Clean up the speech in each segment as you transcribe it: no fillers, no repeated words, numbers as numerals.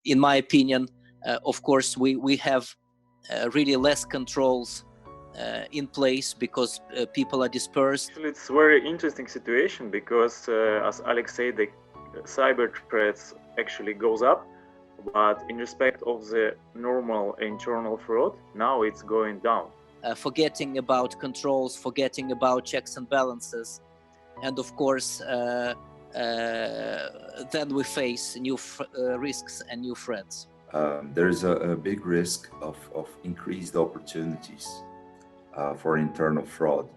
in my opinion, of course, we have really less controls in place because people are dispersed. It's a very interesting situation because, as Alex said, the cyber threats actually goes up, but in respect of the normal internal fraud, now it's going down. Forgetting about controls, forgetting about checks and balances, and of course, then we face new risks and new threats. There's a big risk of increased opportunities for internal fraud.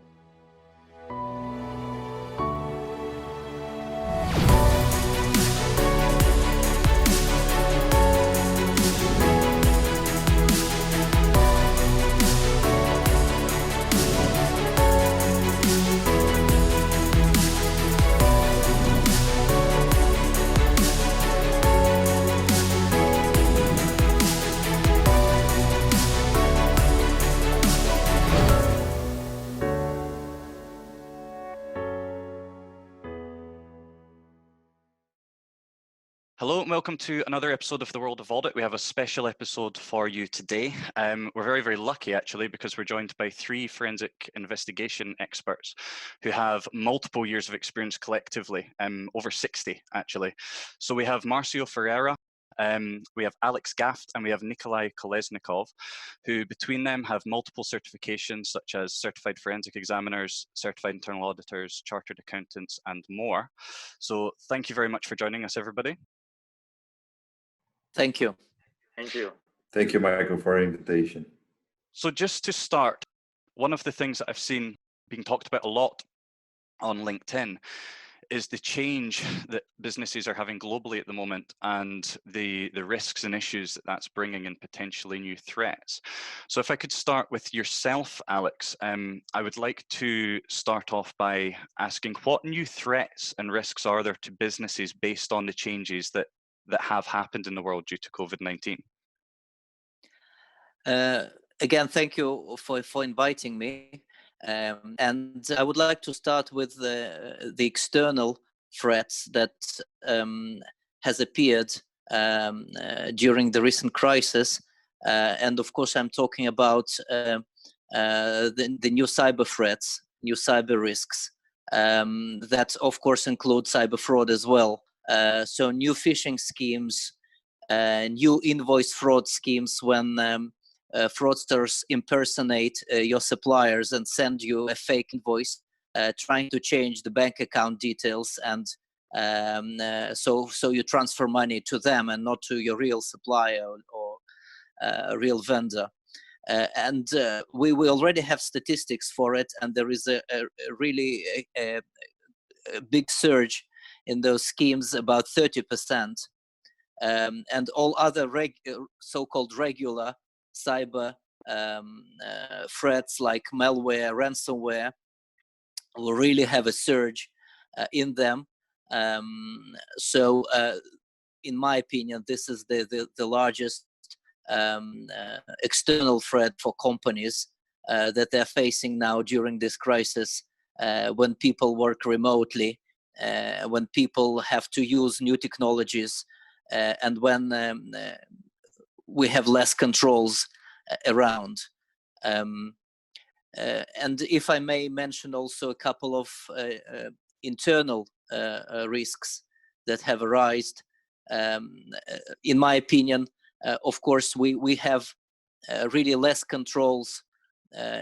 Hello and welcome to another episode of The World of Audit. We have a special episode for you today. We're very, very lucky actually because we're joined by three forensic investigation experts who have multiple years of experience collectively, over 60 actually. So we have Marcio Ferreira, we have Alex Gaft, and we have Nikolay Kolesnikov, who between them have multiple certifications such as certified forensic examiners, certified internal auditors, chartered accountants, and more. So thank you very much for joining us, everybody. Thank you. Thank you. Thank you, Michael, for our invitation. So just to start, one of the things that I've seen being talked about a lot on LinkedIn is the change that businesses are having globally at the moment and the risks and issues that that's bringing and potentially new threats. So if I could start with yourself, Alex, I would like to start off by asking what new threats and risks are there to businesses based on the changes that have happened in the world due to COVID-19? Again, thank you for inviting me. And I would like to start with the external threats that has appeared during the recent crisis. And of course, I'm talking about the new cyber threats, new cyber risks. That of course include cyber fraud as well. So new phishing schemes, new invoice fraud schemes when fraudsters impersonate your suppliers and send you a fake invoice, trying to change the bank account details, and so you transfer money to them and not to your real supplier or real vendor. And we already have statistics for it, and there is a really a big surge in those schemes, about 30%, and all other so-called regular cyber threats like malware, ransomware will really have a surge in them. So in my opinion, this is the largest external threat for companies that they're facing now during this crisis, when people work remotely, when people have to use new technologies, and when we have less controls around. And if I may mention also a couple of internal risks that have arisen. In my opinion, of course, we have really less controls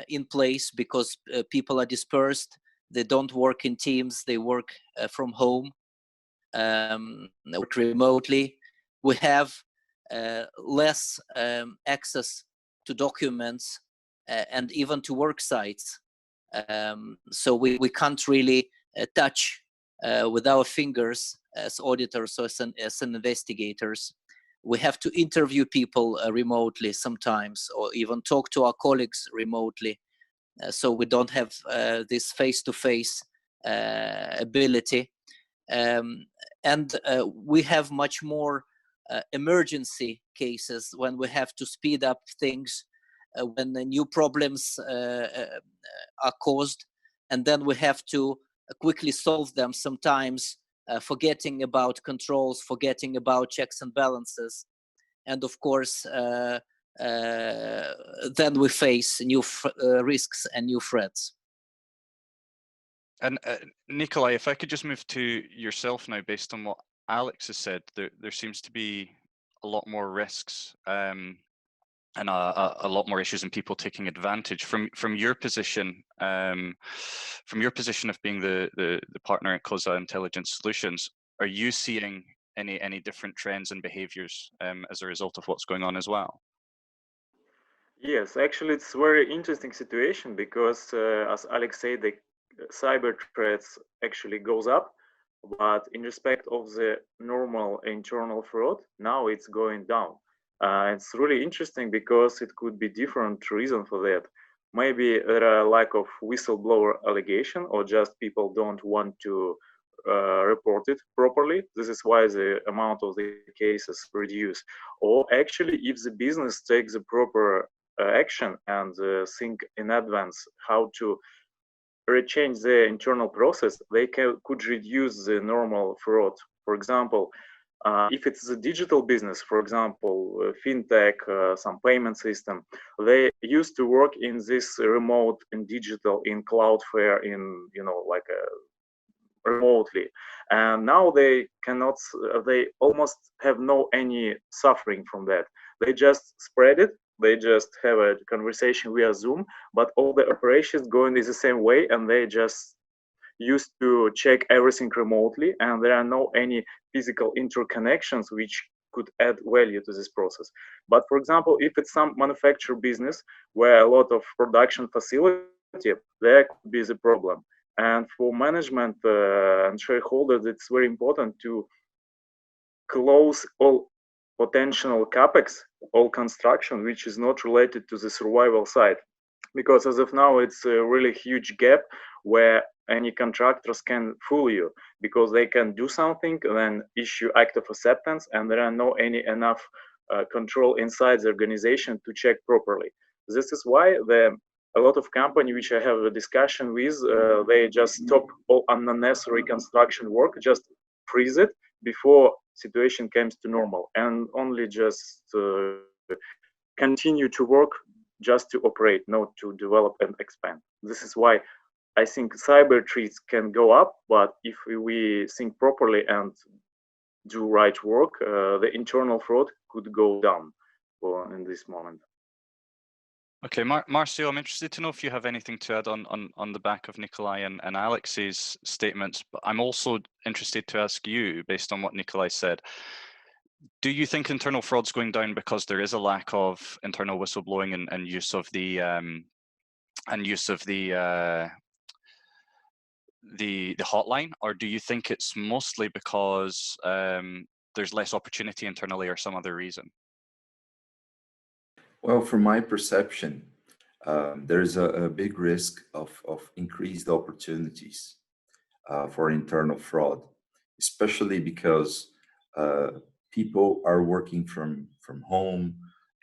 in place because people are dispersed. They don't work in teams. They work from home, they work remotely. We have less access to documents and even to work sites. So we can't really touch with our fingers as auditors or as investigators. We have to interview people remotely sometimes, or even talk to our colleagues remotely. So we don't have this face-to-face ability. And we have much more emergency cases when we have to speed up things, when the new problems are caused, and then we have to quickly solve them, sometimes forgetting about controls, forgetting about checks and balances. and of course, then we face new risks and new threats. And Nikolay, if I could just move to yourself now, based on what Alex has said, there seems to be a lot more risks and a lot more issues and people taking advantage. From your position, of being the partner at COSA Intelligence Solutions, are you seeing any different trends and behaviors as a result of what's going on as well? Yes, actually, it's a very interesting situation because, as Alex said, the cyber threats actually goes up, but in respect of the normal internal fraud, now it's going down. It's really interesting because it could be different reason for that. Maybe there are lack of whistleblower allegation, or just people don't want to report it properly. This is why the amount of the cases reduce. Or actually, if the business takes the proper action and think in advance how to rechange the internal process, they could reduce the normal fraud. For example, if it's a digital business, for example, fintech, some payment system, they used to work in this remote and digital, in Cloudflare, in like remotely, and now they cannot. They almost have no any suffering from that. They just spread it. They just have a conversation via Zoom, but all the operations going is the same way, and they just used to check everything remotely, and there are no any physical interconnections which could add value to this process. But for example, if it's some manufacturer business where a lot of production facility, there could be the problem. And for management and shareholders, it's very important to close all potential capex, all construction, which is not related to the survival side. Because as of now, it's a really huge gap where any contractors can fool you, because they can do something and then issue act of acceptance, and there are no any enough control inside the organization to check properly. This is why a lot of companies which I have a discussion with, they just stop all unnecessary construction work, just freeze it before situation comes to normal, and only just continue to work just to operate, not to develop and expand. This is why I think cyber threats can go up, but if we think properly and do right work, the internal fraud could go down in this moment. Okay, Marcio, I'm interested to know if you have anything to add on the back of Nikolay and Alex's statements, but I'm also interested to ask you, based on what Nikolay said, do you think internal fraud's going down because there is a lack of internal whistleblowing and use of the hotline, or do you think it's mostly because there's less opportunity internally or some other reason? Well, from my perception, there's a big risk of increased opportunities for internal fraud, especially because people are working from home,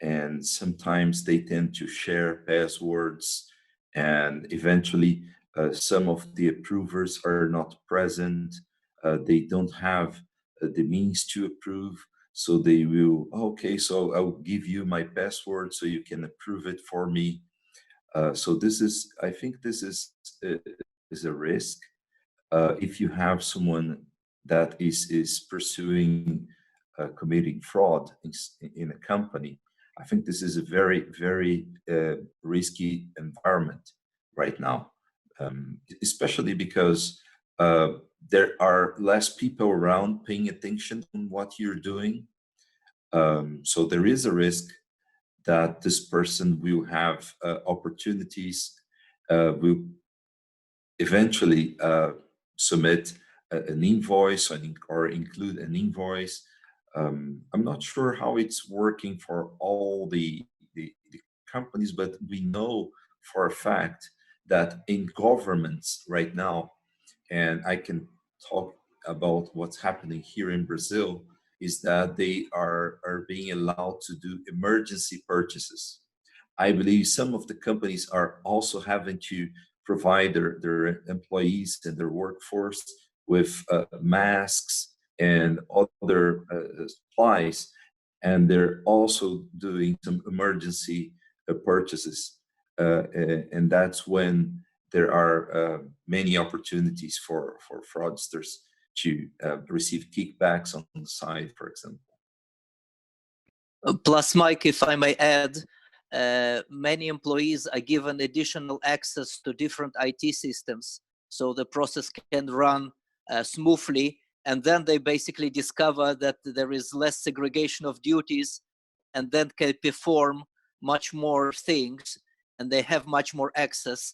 and sometimes they tend to share passwords, and eventually some of the approvers are not present. They don't have the means to approve, so they will, okay, so I'll give you my password so you can approve it for me. So this is, I think this is a risk. If you have someone that is pursuing committing fraud in a company, I think this is a very, very risky environment right now, especially because there are less people around paying attention on what you're doing. So there is a risk that this person will have opportunities, will eventually submit an invoice or include an invoice. I'm not sure how it's working for all the companies, but we know for a fact that in governments right now, and I can talk about what's happening here in Brazil, is that they are being allowed to do emergency purchases. I believe some of the companies are also having to provide their employees and their workforce with masks and other supplies and they're also doing some emergency purchases, and that's when there are many opportunities for fraudsters to receive kickbacks on the side, for example. Plus, Mike, if I may add, many employees are given additional access to different IT systems, so the process can run smoothly, and then they basically discover that there is less segregation of duties, and then can perform much more things, and they have much more access.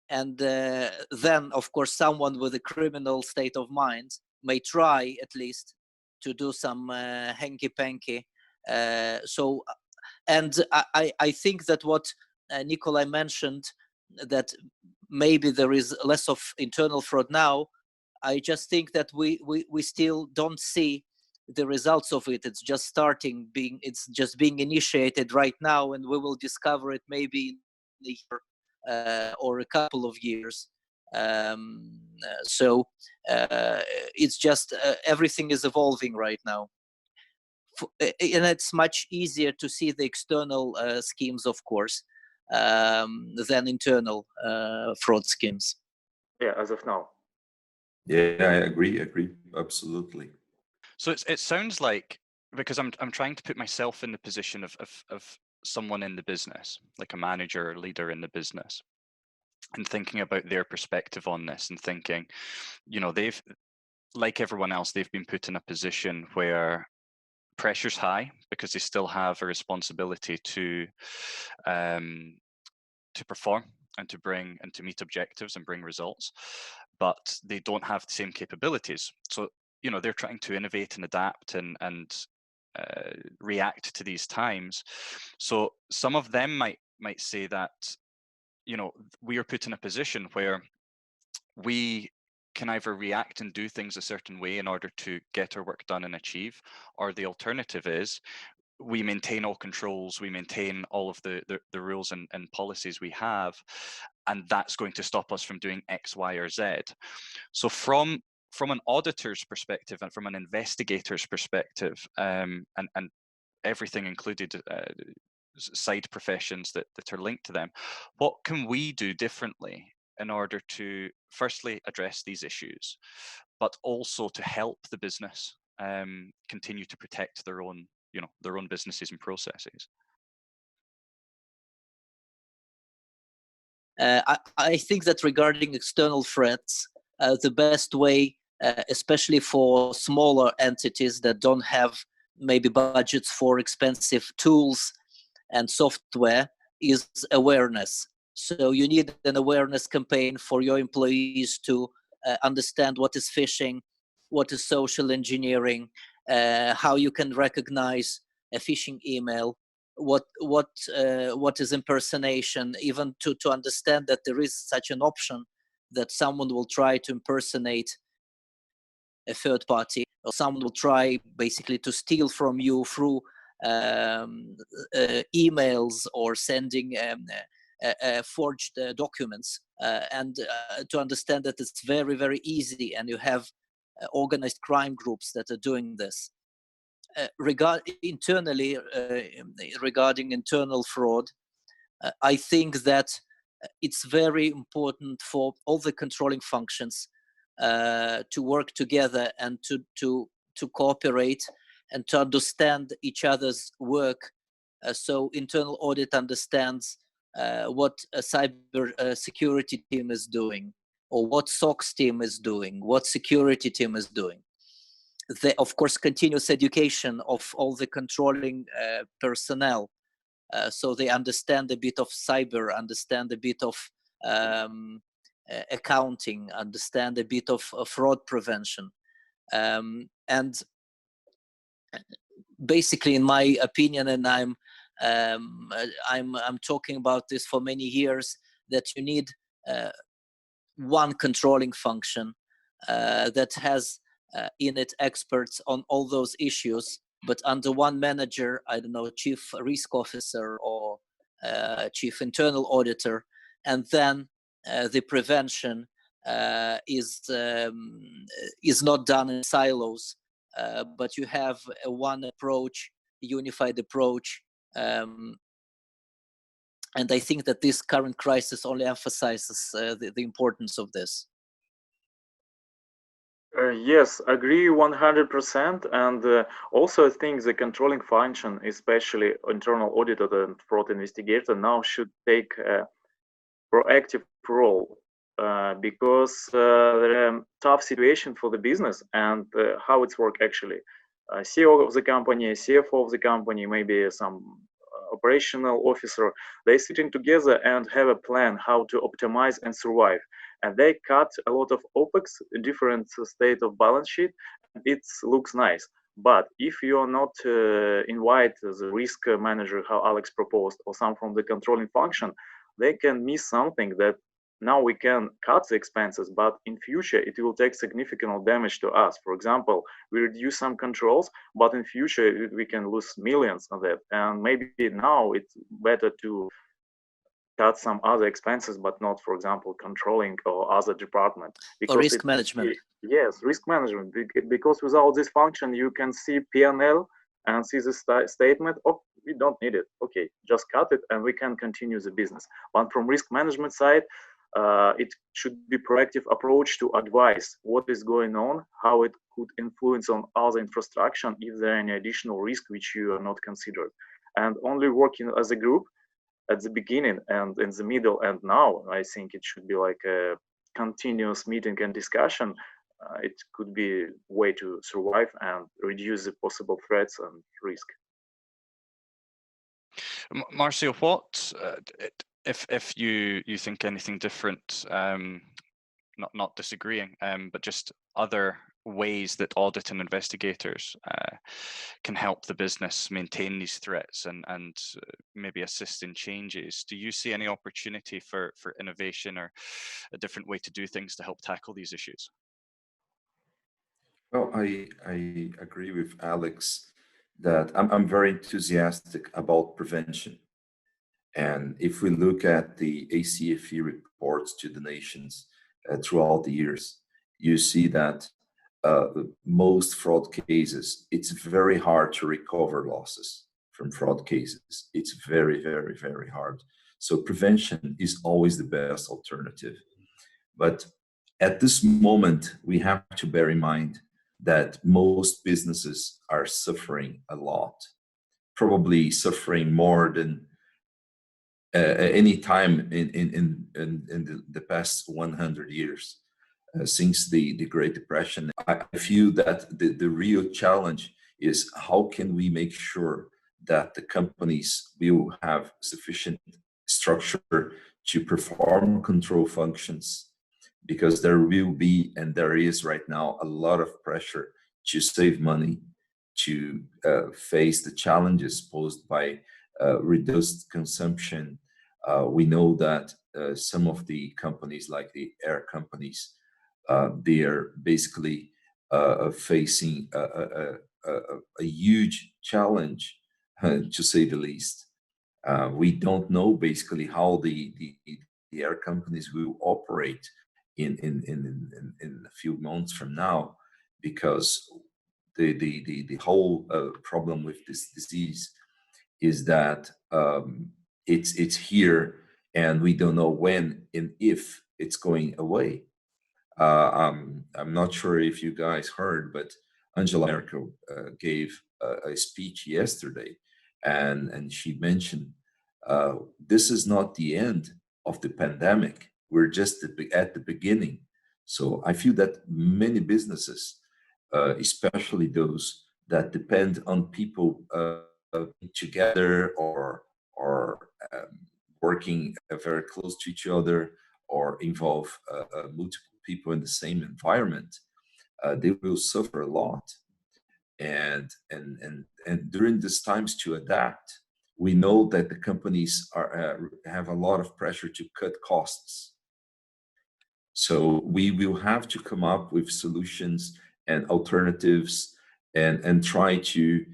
And then, of course, someone with a criminal state of mind may try at least to do some hanky-panky. And I think that what Nikolay mentioned, that maybe there is less of internal fraud now, I just think that we still don't see the results of it. It's just it's just being initiated right now, and we will discover it maybe in a year or a couple of years. So it's just everything is evolving right now. And it's much easier to see the external schemes, of course, than internal fraud schemes. Yeah, as of now. Yeah, I agree, absolutely. So it sounds like, because I'm trying to put myself in the position of someone in the business, like a manager or leader in the business, and thinking about their perspective on this, and thinking, you know, they've, like everyone else, they've been put in a position where pressure's high because they still have a responsibility to perform and to meet objectives and bring results, but they don't have the same capabilities. So, you know, they're trying to innovate and adapt and react to these times. So some of them might say that, you know, we are put in a position where we can either react and do things a certain way in order to get our work done and achieve, or the alternative is we maintain all controls, we maintain all of the rules and policies we have, and that's going to stop us from doing X, Y, or Z. So from an auditor's perspective and from an investigator's perspective, and everything included, side professions that are linked to them, what can we do differently in order to firstly address these issues, but also to help the business continue to protect their own, you know, their own businesses and processes? I think that regarding external threats, the best way, especially for smaller entities that don't have maybe budgets for expensive tools and software, is awareness. So you need an awareness campaign for your employees to understand what is phishing, what is social engineering, how you can recognize a phishing email, what is impersonation, even to understand that there is such an option that someone will try to impersonate a third party, or someone will try basically to steal from you through emails or sending forged documents, and to understand that it's very, very easy, and you have organized crime groups that are doing this. Internally, regarding internal fraud, I think that it's very important for all the controlling functions to work together and to cooperate and to understand each other's work. So internal audit understands what a cyber security team is doing, or what SOX team is doing, what security team is doing. Of course, continuous education of all the controlling personnel, so they understand a bit of cyber, understand a bit of accounting, understand a bit of fraud prevention, and basically, in my opinion, and I'm talking about this for many years, that you need one controlling function that has in it experts on all those issues, but under one manager, I don't know, chief risk officer or chief internal auditor, and then the prevention is not done in silos, but you have one approach unified approach. And I think that this current crisis only emphasizes the importance of this. Yes, agree 100%. And also I think the controlling function, especially internal auditor and fraud investigator, now should take a proactive role because there are tough situation for the business and how it's work actually. CEO of the company, CFO of the company, maybe some operational officer, they sitting together and have a plan how to optimize and survive. And they cut a lot of OPEX, different state of balance sheet. It looks nice. But if you are not invite the risk manager, how Alex proposed, or some from the controlling function, they can miss something that now we can cut the expenses, but in future it will take significant damage to us. For example, we reduce some controls, but in future we can lose millions on that. And maybe now it's better to cut some other expenses, but not, for example, controlling or other department. Or risk management. Yes, risk management. Because without this function, you can see P&L and see the statement. Oh, we don't need it. Okay, just cut it and we can continue the business. But from risk management side, it should be proactive approach to advise what is going on, how it could influence on other infrastructure, if there are any additional risk which you are not considered. And only working as a group at the beginning and in the middle and now, I think it should be like a continuous meeting and discussion. It could be a way to survive and reduce the possible threats and risk. Marcio, what if you think anything different, not disagreeing, but just other ways that audit and investigators can help the business maintain these threats and maybe assist in changes? Do you see any opportunity for innovation or a different way to do things to help tackle these issues? Well, I agree with Alex that I'm very enthusiastic about prevention. And if we look at the ACFE reports to the nations throughout the years, you see that most fraud cases, it's very hard to recover losses from fraud cases. It's very, very, very hard. So prevention is always the best alternative. But at this moment, we have to bear in mind that most businesses are suffering a lot, probably suffering more than any time in the past 100 years since the Great Depression. I feel that the real challenge is how can we make sure that the companies will have sufficient structure to perform control functions, because there will be, and there is right now, a lot of pressure to save money, to face the challenges posed by reduced consumption. We know that some of the companies, like the air companies, they are basically facing a huge challenge, to say the least. We don't know basically how the air companies will operate in a few months from now, because the whole problem with this disease is that it's here and we don't know when and if it's going away. I'm not sure if you guys heard, but Angela Merkel gave a speech yesterday, and she mentioned this is not the end of the pandemic. We're just at the beginning. So I feel that many businesses, especially those that depend on people together or working very close to each other, or involve multiple people in the same environment, they will suffer a lot. And during these times to adapt, we know that the companies have a lot of pressure to cut costs. So we will have to come up with solutions and alternatives and try to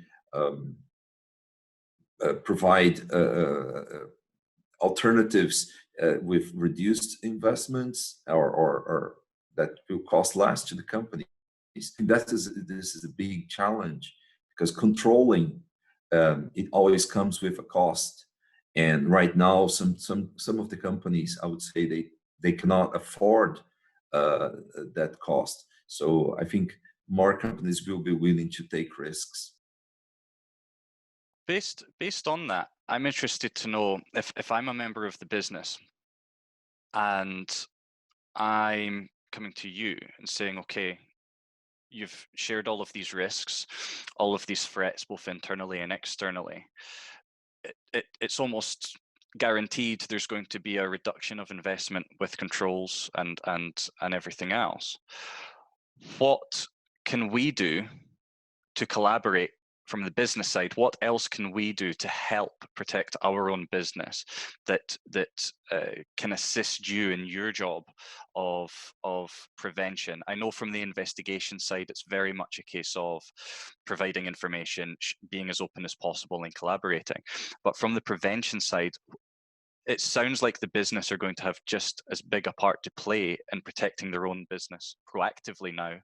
provide alternatives with reduced investments or that will cost less to the companies. This is a big challenge, because controlling it always comes with a cost. And right now, some of the companies, I would say, they cannot afford that cost. So I think more companies will be willing to take risks. Based on that, I'm interested to know if I'm a member of the business and I'm coming to you and saying, okay, you've shared all of these risks, all of these threats, both internally and externally. It's almost guaranteed there's going to be a reduction of investment with controls and everything else. What can we do to collaborate from the business side? What else can we do to help protect our own business that can assist you in your job of prevention? I know from the investigation side, it's very much a case of providing information, being as open as possible and collaborating. But from the prevention side, it sounds like the business are going to have just as big a part to play in protecting their own business proactively now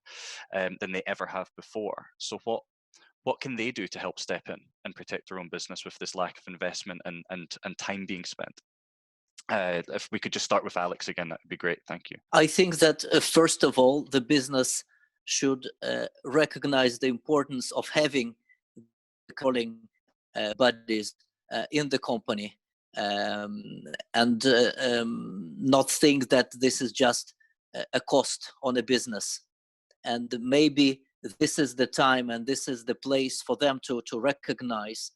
than they ever have before. So what can they do to help step in and protect their own business with this lack of investment and time being spent? If we could just start with Alex again, that would be great. Thank you. I think that first of all, the business should recognize the importance of having controlling bodies in the company, and not think that this is just a cost on a business. And maybe this is the time and this is the place for them to recognize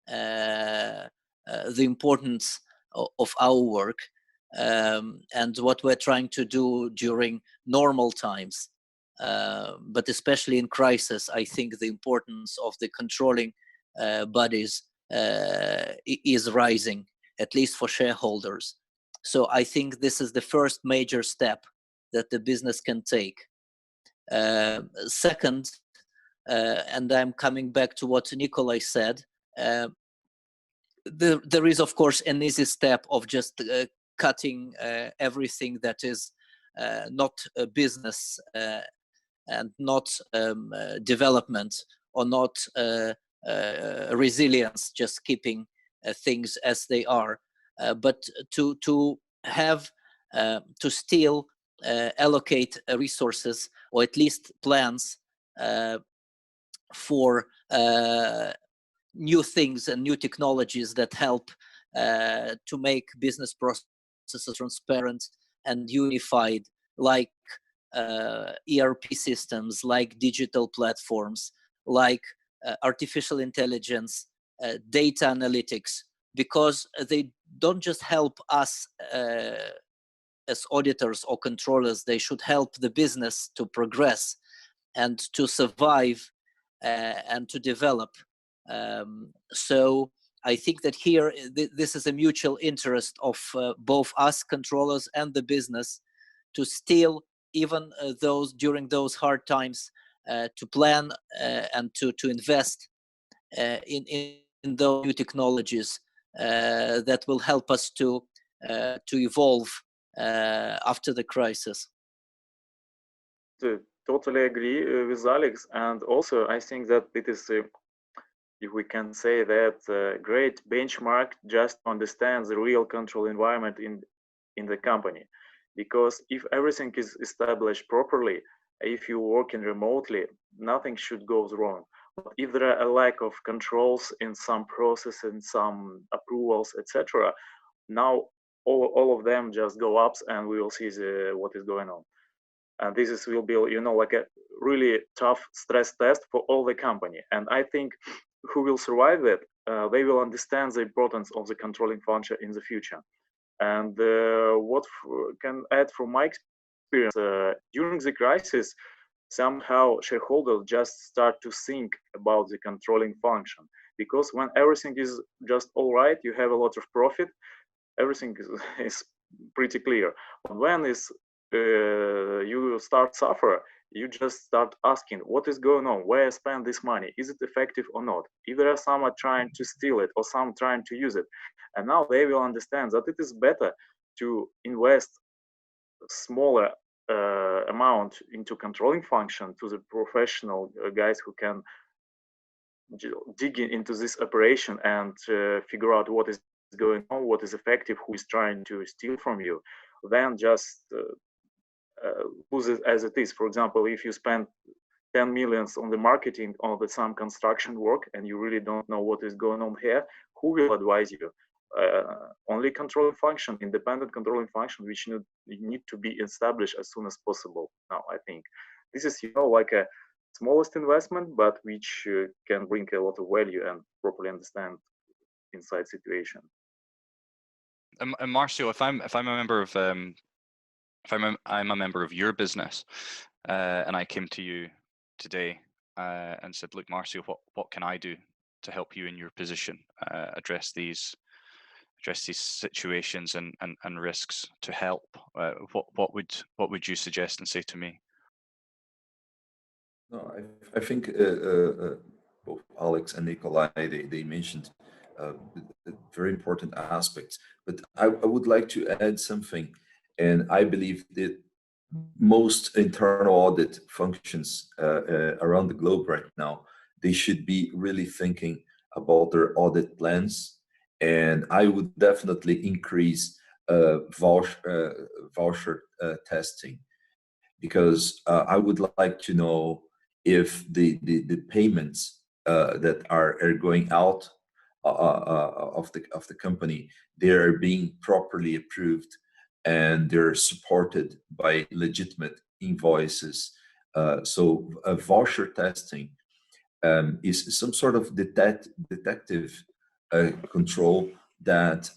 the importance of our work and what we're trying to do during normal times. But especially in crisis, I think the importance of the controlling bodies is rising, at least for shareholders. So I think this is the first major step that the business can take. Second, and I'm coming back to what Nikolay said, there is, of course, an easy step of just cutting everything that is not a business and not development or not resilience, just keeping things as they are, but to have to still allocate resources, or at least plans for new things and new technologies that help to make business processes transparent and unified, like ERP systems, like digital platforms, like artificial intelligence, data analytics, because they don't just help us as auditors or controllers, they should help the business to progress and to survive and to develop. So I think that here, this is a mutual interest of both us controllers and the business to still, even during those hard times, to plan and to invest in those new technologies that will help us to evolve after the crisis. Totally agree with Alex, and also I think that it is, if we can say that, a great benchmark just to understand the real control environment in the company. Because if everything is established properly, if you're working remotely, nothing should go wrong. But if there are a lack of controls in some process and some approvals, etc., now all of them just go up, and we will see what is going on. And this will be, like a really tough stress test for all the company. And I think who will survive that, they will understand the importance of the controlling function in the future. And what can add from my experience, during the crisis, somehow shareholders just start to think about the controlling function. Because when everything is just all right, you have a lot of profit, everything is pretty clear. But when you start suffer, you just start asking, what is going on? Where I spend this money? Is it effective or not? If there are some are trying to steal it or some trying to use it. And now they will understand that it is better to invest smaller amount into controlling function to the professional guys who can digging into this operation and figure out what is going on, what is effective, who is trying to steal from you, than just lose it as it is. For example, if you spend 10 millions on the marketing of some construction work and you really don't know what is going on here, who will advise you? Only controlling function, independent controlling function, which need to be established as soon as possible. Now, I think this is, like a smallest investment, but which can bring a lot of value and properly understand inside situation. And Marcio, if I'm a member of I'm a member of your business, and I came to you today and said, look, Marcio, what can I do to help you in your position address these situations and risks to help? What would you suggest and say to me? No, I think both Alex and Nikolay, they mentioned very important aspects, but I would like to add something. And I believe that most internal audit functions around the globe right now, they should be really thinking about their audit plans. And I would definitely increase voucher testing, because I would like to know if the payments that are going out of the company, they are being properly approved and they're supported by legitimate invoices. So voucher testing is some sort of detective control that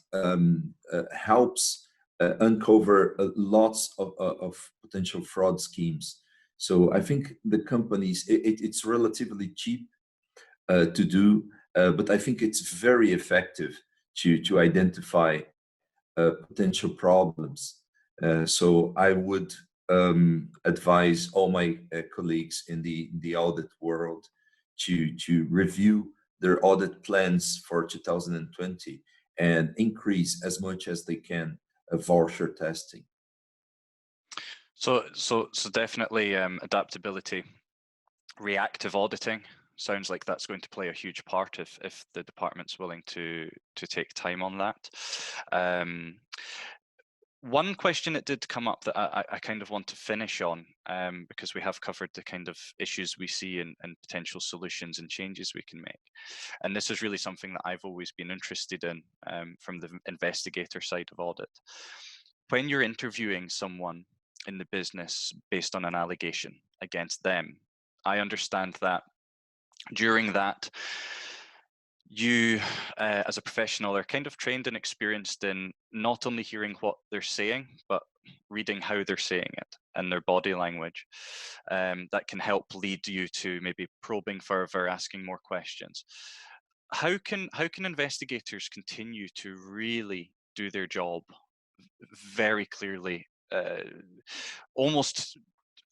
helps uncover lots of potential fraud schemes. So I think the companies, it's relatively cheap to do, but I think it's very effective to identify potential problems. So I would advise all my colleagues in the audit world to review their audit plans for 2020 and increase as much as they can voucher testing. So definitely adaptability, reactive auditing sounds like that's going to play a huge part if the department's willing to take time on that. One question that did come up that I kind of want to finish on, because we have covered the kind of issues we see and potential solutions and changes we can make. And this is really something that I've always been interested in from the investigator side of audit. When you're interviewing someone in the business based on an allegation against them, I understand that during that, you as a professional are kind of trained and experienced in not only hearing what they're saying, but reading how they're saying it and their body language. That can help lead you to maybe probing further, asking more questions. How can investigators continue to really do their job very clearly, almost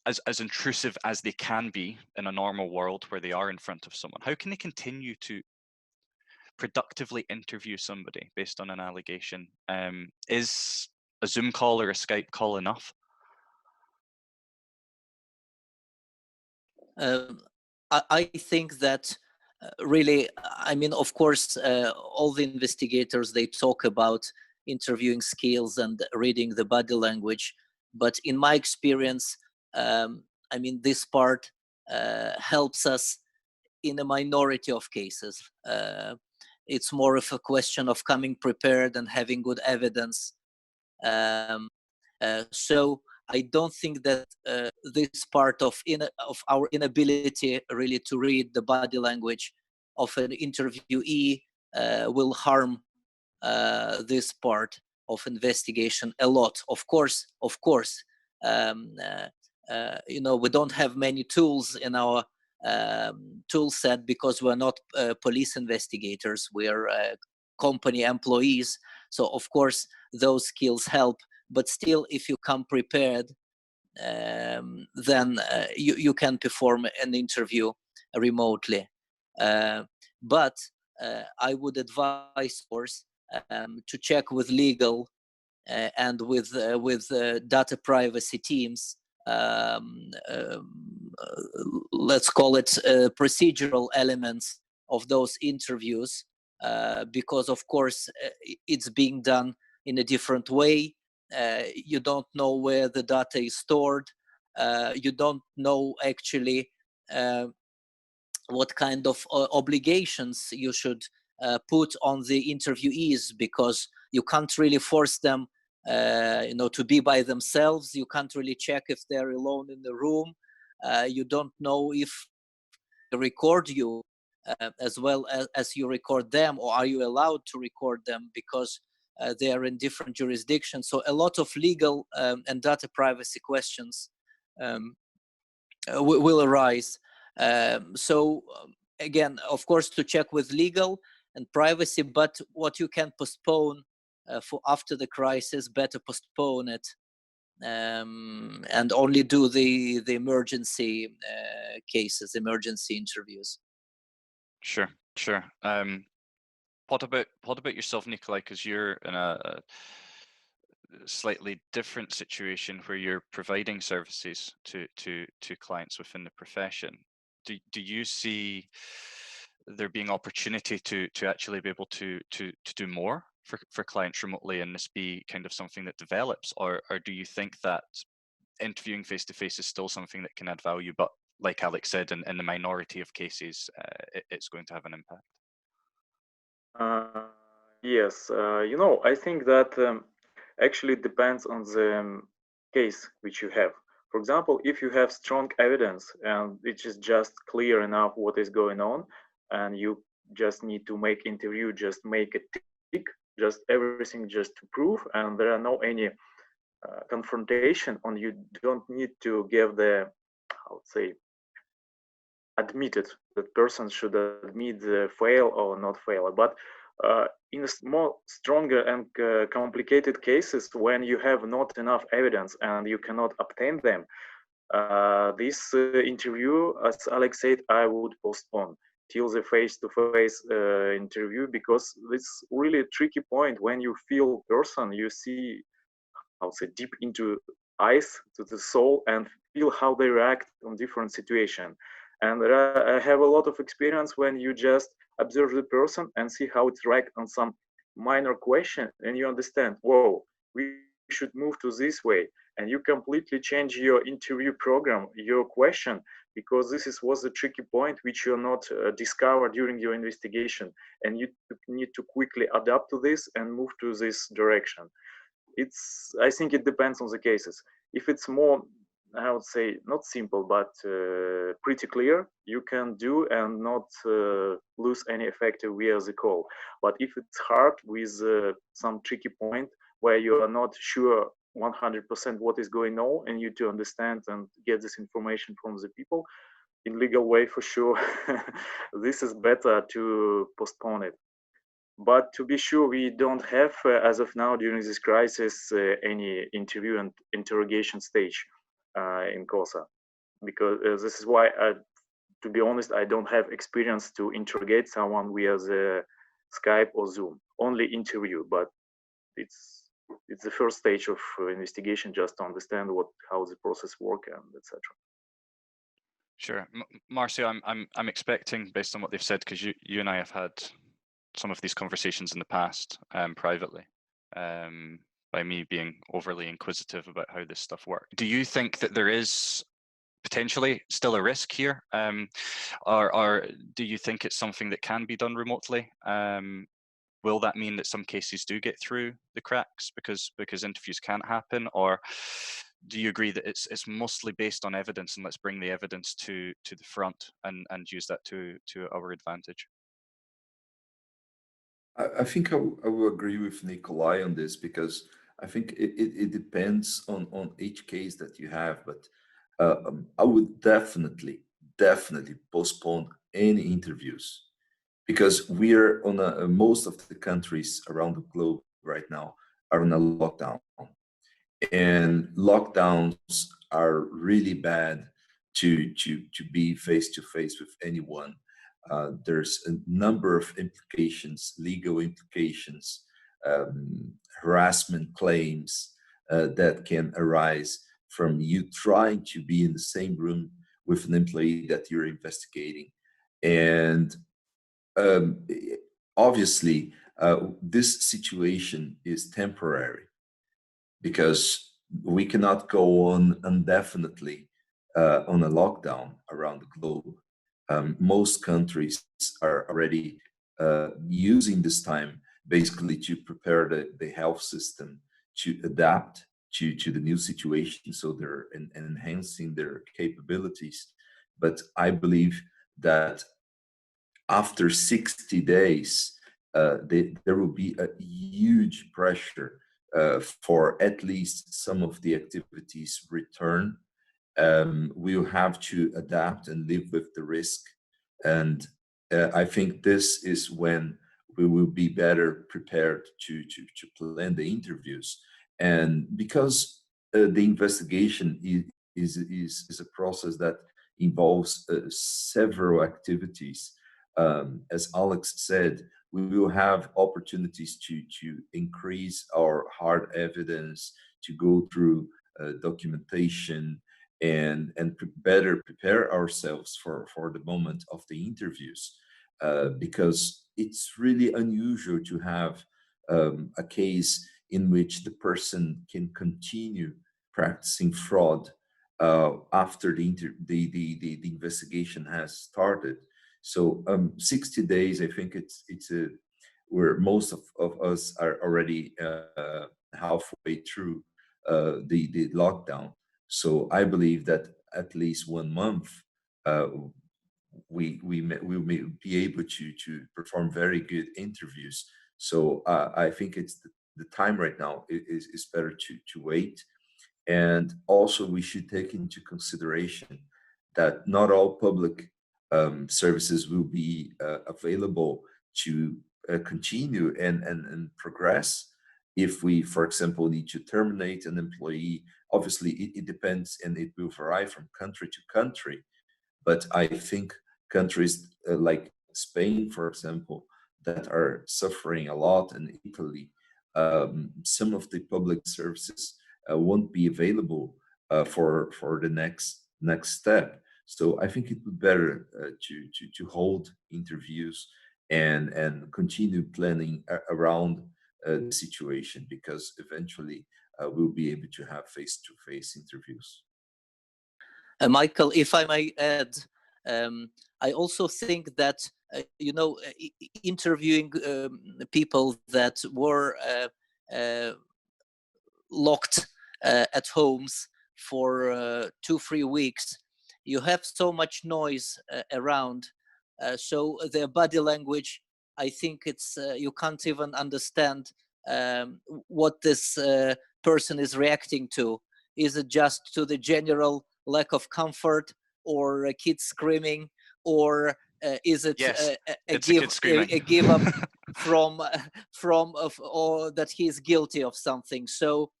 as intrusive as they can be in a normal world where they are in front of someone? How can they continue to productively interview somebody based on an allegation? Is a Zoom call or a Skype call enough? I think that really, I mean, of course, all the investigators, they talk about interviewing skills and reading the body language. But in my experience, I mean, this part helps us in a minority of cases. It's more of a question of coming prepared and having good evidence. So I don't think that this part of our inability really to read the body language of an interviewee will harm this part of investigation a lot. Of course, you know, we don't have many tools in our tool set because we're not police investigators. We're company employees. So of course, those skills help. But still, if you come prepared, then you can perform an interview remotely. But I would advise, of course, to check with legal and with data privacy teams. Let's call it procedural elements of those interviews, because of course it's being done in a different way. You don't know where the data is stored. You don't know actually what kind of obligations you should put on the interviewees, because you can't really force them to be by themselves. You can't really check if they're alone in the room. You don't know if they record you as well as you record them, or are you allowed to record them because they are in different jurisdictions. So a lot of legal and data privacy questions will arise. Again, of course, to check with legal and privacy, but what you can postpone for after the crisis, better postpone it, and only do the emergency cases, emergency interviews. Sure. What about yourself, Nikolay? Because you're in a slightly different situation where you're providing services to clients within the profession. Do you see there being opportunity to actually be able to do more for clients remotely, and this be kind of something that develops, or do you think that interviewing face to face is still something that can add value, but like Alex said, in the minority of cases, it's going to have an impact? Yes, I think that actually depends on the case which you have. For example, if you have strong evidence and it is just clear enough what is going on, and you just need to make interview, just make a tick, just everything just to prove, and there are no any confrontation, and you don't need to give the, I would say, admitted that person should admit the fail or not fail. But in more stronger and complicated cases, when you have not enough evidence and you cannot obtain them, this interview, as Alex said, I would postpone till the face-to-face interview, because it's really a tricky point. When you feel person, you see, I would say, deep into eyes, to the soul, and feel how they react on different situation. And I have a lot of experience when you just observe the person and see how it reacts on some minor question, and you understand, whoa, we should move to this way, and you completely change your interview program, your question, because was a tricky point which you're not discovered during your investigation, and you need to quickly adapt to this and move to this direction. I think it depends on the cases. If it's more, I would say, not simple, but pretty clear, you can do and not lose any effective via the call. But if it's hard with some tricky point where you are not sure 100% what is going on, and you to understand and get this information from the people in legal way, for sure, this is better to postpone it. But to be sure, we don't have, as of now, during this crisis, any interview and interrogation stage in COSA, because this is why, to be honest, I don't have experience to interrogate someone via the Skype or Zoom. Only interview, but it's the first stage of investigation, just to understand how the process works and etc. Sure, Marcio, I'm expecting, based on what they've said, because you and I have had some of these conversations in the past privately, by me being overly inquisitive about how this stuff works. Do you think that there is potentially still a risk here, or do you think it's something that can be done remotely? Will that mean that some cases do get through the cracks because interviews can't happen, or do you agree that it's mostly based on evidence, and let's bring the evidence to the front and use that to our advantage? I think I will agree with Nikolay on this, because I think it depends on each case that you have, but I would definitely postpone any interviews, because we're on most of the countries around the globe right now are on a lockdown, and lockdowns are really bad to be face to face with anyone. There's a number of implications, legal implications, harassment claims that can arise from you trying to be in the same room with an employee that you're investigating. And um, obviously, this situation is temporary because we cannot go on indefinitely on a lockdown around the globe. Most countries are already using this time basically to prepare the health system to adapt to the new situation. So they're enhancing their capabilities. But I believe that after 60 days, there will be a huge pressure for at least some of the activities return. We'll have to adapt and live with the risk. And I think this is when we will be better prepared to plan the interviews. And because the investigation is a process that involves several activities, as Alex said, we will have opportunities to increase our hard evidence, to go through documentation, and better prepare ourselves for the moment of the interviews, because it's really unusual to have a case in which the person can continue practicing fraud after the investigation has started. So 60 days, I think it's a where most of us are already halfway through the lockdown. So I believe that at least 1 month uh, we'll be able to perform very good interviews. So I think it's the time right now is better to wait. And also we should take into consideration that not all public services will be available to continue and progress. If we, for example, need to terminate an employee, obviously it depends and it will vary from country to country. But I think countries like Spain, for example, that are suffering a lot, and Italy, some of the public services won't be available for the next step. So I think it would be better to hold interviews and continue planning around the situation, because eventually we'll be able to have face-to-face interviews. Michael, if I may add, I also think that interviewing people that were locked at homes for 2-3 weeks, you have so much noise around, so their body language, I think it's you can't even understand what this person is reacting to. Is it just to the general lack of comfort, or a kid screaming, or is it a give up from or that he is guilty of something? So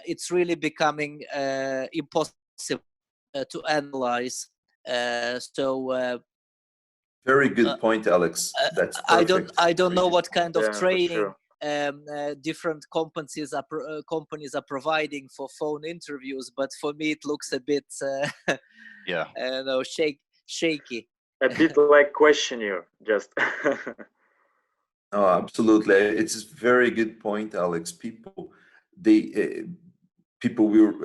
it's really becoming impossible to analyze. Very good point, Alex. That's perfect. I don't know what kind of training sure. different companies are providing for phone interviews, but for me it looks a bit shaky. A bit like questionnaire, just. Oh, absolutely. It's a very good point, Alex. People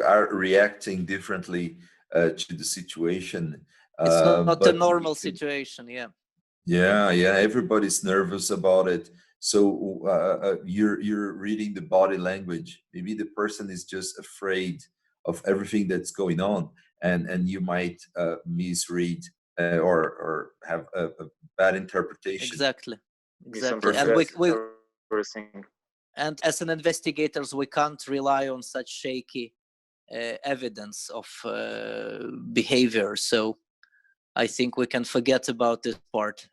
are reacting differently to the situation. It's not a But normal situation. yeah, everybody's nervous about it. So you're reading the body language. Maybe the person is just afraid of everything that's going on, and you might misread or have a bad interpretation. Exactly. And as an investigators, we can't rely on such shaky evidence of behavior. So I think we can forget about this part.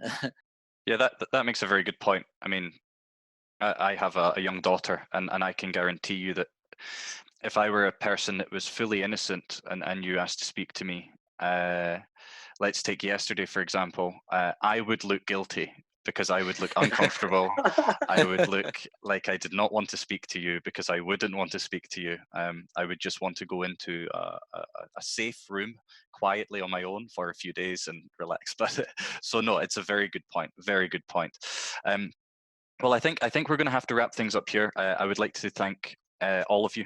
Yeah, that makes a very good point. I mean, I have a young daughter, and I can guarantee you that if I were a person that was fully innocent and you asked to speak to me, let's take yesterday, for example, I would look guilty because I would look uncomfortable. I would look like I did not want to speak to you because I wouldn't want to speak to you. I would just want to go into a safe room quietly on my own for a few days and relax. But so no, it's a very good point. Very good point. Well, I think we're going to have to wrap things up here. I would like to thank all of you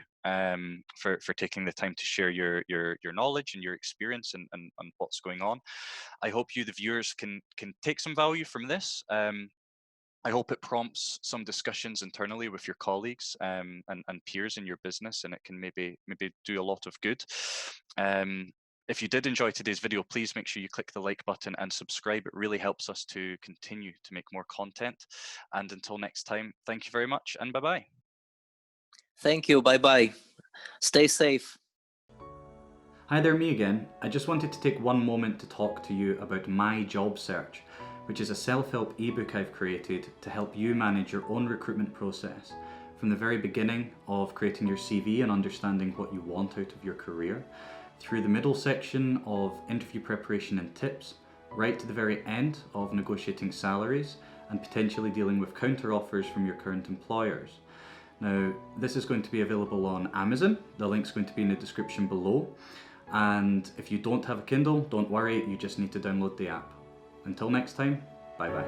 for taking the time to share your knowledge and your experience and what's going on. I hope you, the viewers, can take some value from this. I hope it prompts some discussions internally with your colleagues and peers in your business, and it can maybe do a lot of good. If you did enjoy today's video, please make sure you click the like button and subscribe. It really helps us to continue to make more content. And until next time, thank you very much and bye-bye. Thank you. Bye-bye. Stay safe. Hi there, me again. I just wanted to take one moment to talk to you about My Job Search, which is a self-help ebook I've created to help you manage your own recruitment process from the very beginning of creating your CV and understanding what you want out of your career, through the middle section of interview preparation and tips, right to the very end of negotiating salaries and potentially dealing with counter offers from your current employers. Now, this is going to be available on Amazon. The link's going to be in the description below. And if you don't have a Kindle, don't worry, you just need to download the app. Until next time, bye bye.